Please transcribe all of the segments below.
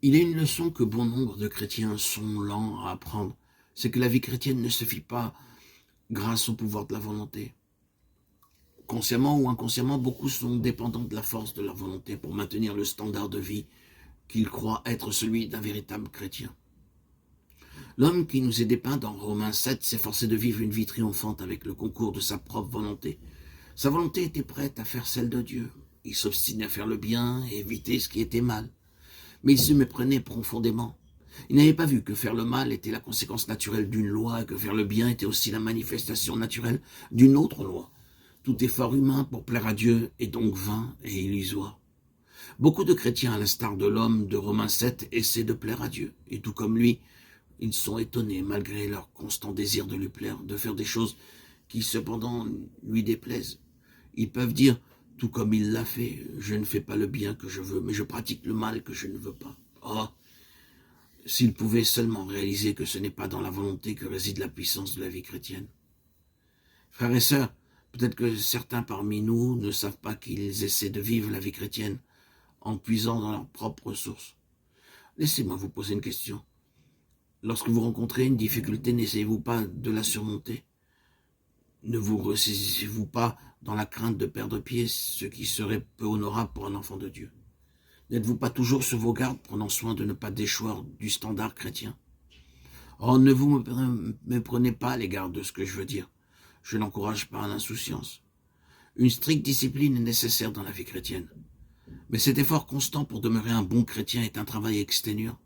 Il est une leçon que bon nombre de chrétiens sont lents à apprendre. C'est que la vie chrétienne ne se vit pas grâce au pouvoir de la volonté. Consciemment ou inconsciemment, beaucoup sont dépendants de la force de leur volonté pour maintenir le standard de vie qu'ils croient être celui d'un véritable chrétien. L'homme qui nous est dépeint dans Romains 7 s'efforçait de vivre une vie triomphante avec le concours de sa propre volonté. Sa volonté était prête à faire celle de Dieu. Il s'obstinait à faire le bien et éviter ce qui était mal. Mais il se méprenait profondément. Il n'avait pas vu que faire le mal était la conséquence naturelle d'une loi et que faire le bien était aussi la manifestation naturelle d'une autre loi. Tout effort humain pour plaire à Dieu est donc vain et illusoire. Beaucoup de chrétiens, à l'instar de l'homme de Romains 7, essaient de plaire à Dieu. Et tout comme lui, ils sont étonnés, malgré leur constant désir de lui plaire, de faire des choses qui cependant lui déplaisent. Ils peuvent dire, tout comme il l'a fait, je ne fais pas le bien que je veux, mais je pratique le mal que je ne veux pas. Oh, s'ils pouvaient seulement réaliser que ce n'est pas dans la volonté que réside la puissance de la vie chrétienne. Frères et sœurs, peut-être que certains parmi nous ne savent pas qu'ils essaient de vivre la vie chrétienne en puisant dans leurs propres ressources. Laissez-moi vous poser une question. Lorsque vous rencontrez une difficulté, n'essayez-vous pas de la surmonter? Ne vous ressaisissez-vous pas dans la crainte de perdre pied, ce qui serait peu honorable pour un enfant de Dieu? N'êtes-vous pas toujours sur vos gardes, prenant soin de ne pas déchoir du standard chrétien? Oh, ne vous méprenez pas à l'égard de ce que je veux dire. Je n'encourage pas à l'insouciance. Une stricte discipline est nécessaire dans la vie chrétienne. Mais cet effort constant pour demeurer un bon chrétien est un travail exténuant.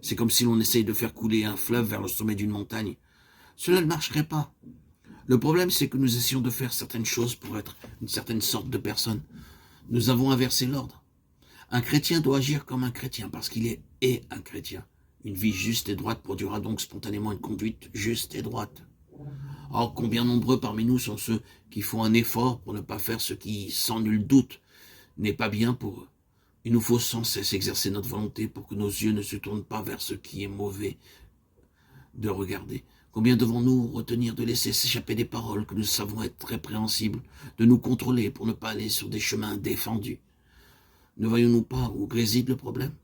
C'est comme si l'on essaye de faire couler un fleuve vers le sommet d'une montagne. Cela ne marcherait pas. Le problème, c'est que nous essayons de faire certaines choses pour être une certaine sorte de personne. Nous avons inversé l'ordre. Un chrétien doit agir comme un chrétien parce qu'il est un chrétien. Une vie juste et droite produira donc spontanément une conduite juste et droite. Or, combien nombreux parmi nous sont ceux qui font un effort pour ne pas faire ce qui, sans nul doute, n'est pas bien pour eux. Il nous faut sans cesse exercer notre volonté pour que nos yeux ne se tournent pas vers ce qui est mauvais de regarder. Combien devons-nous retenir de laisser s'échapper des paroles que nous savons être répréhensibles, de nous contrôler pour ne pas aller sur des chemins défendus? Ne voyons-nous pas où réside le problème?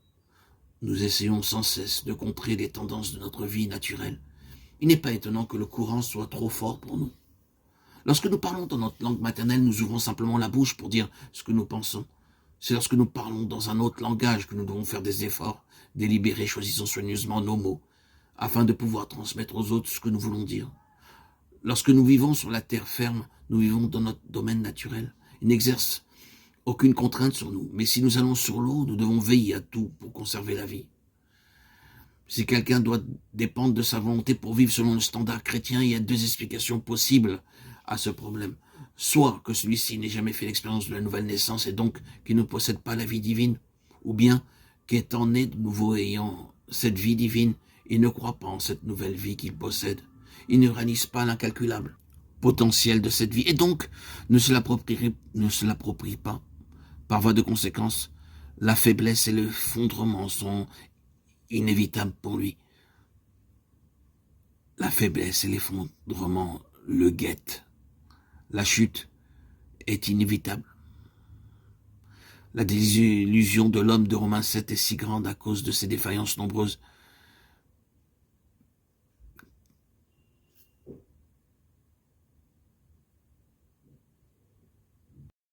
Nous essayons sans cesse de contrer les tendances de notre vie naturelle. Il n'est pas étonnant que le courant soit trop fort pour nous. Lorsque nous parlons dans notre langue maternelle, nous ouvrons simplement la bouche pour dire ce que nous pensons. C'est lorsque nous parlons dans un autre langage que nous devons faire des efforts, délibérés, choisissant soigneusement nos mots, afin de pouvoir transmettre aux autres ce que nous voulons dire. Lorsque nous vivons sur la terre ferme, nous vivons dans notre domaine naturel. Il n'exerce aucune contrainte sur nous. Mais si nous allons sur l'eau, nous devons veiller à tout pour conserver la vie. Si quelqu'un doit dépendre de sa volonté pour vivre selon le standard chrétien, il y a deux explications possibles à ce problème. Soit que celui-ci n'ait jamais fait l'expérience de la nouvelle naissance et donc qu'il ne possède pas la vie divine, ou bien qu'étant né de nouveau ayant cette vie divine, il ne croit pas en cette nouvelle vie qu'il possède. Il ne réalise pas l'incalculable potentiel de cette vie et donc ne se l'approprie pas. Par voie de conséquence, la faiblesse et l'effondrement sont inévitables pour lui. La faiblesse et l'effondrement le guettent. La chute est inévitable. La désillusion de l'homme de Romains 7 est si grande à cause de ses défaillances nombreuses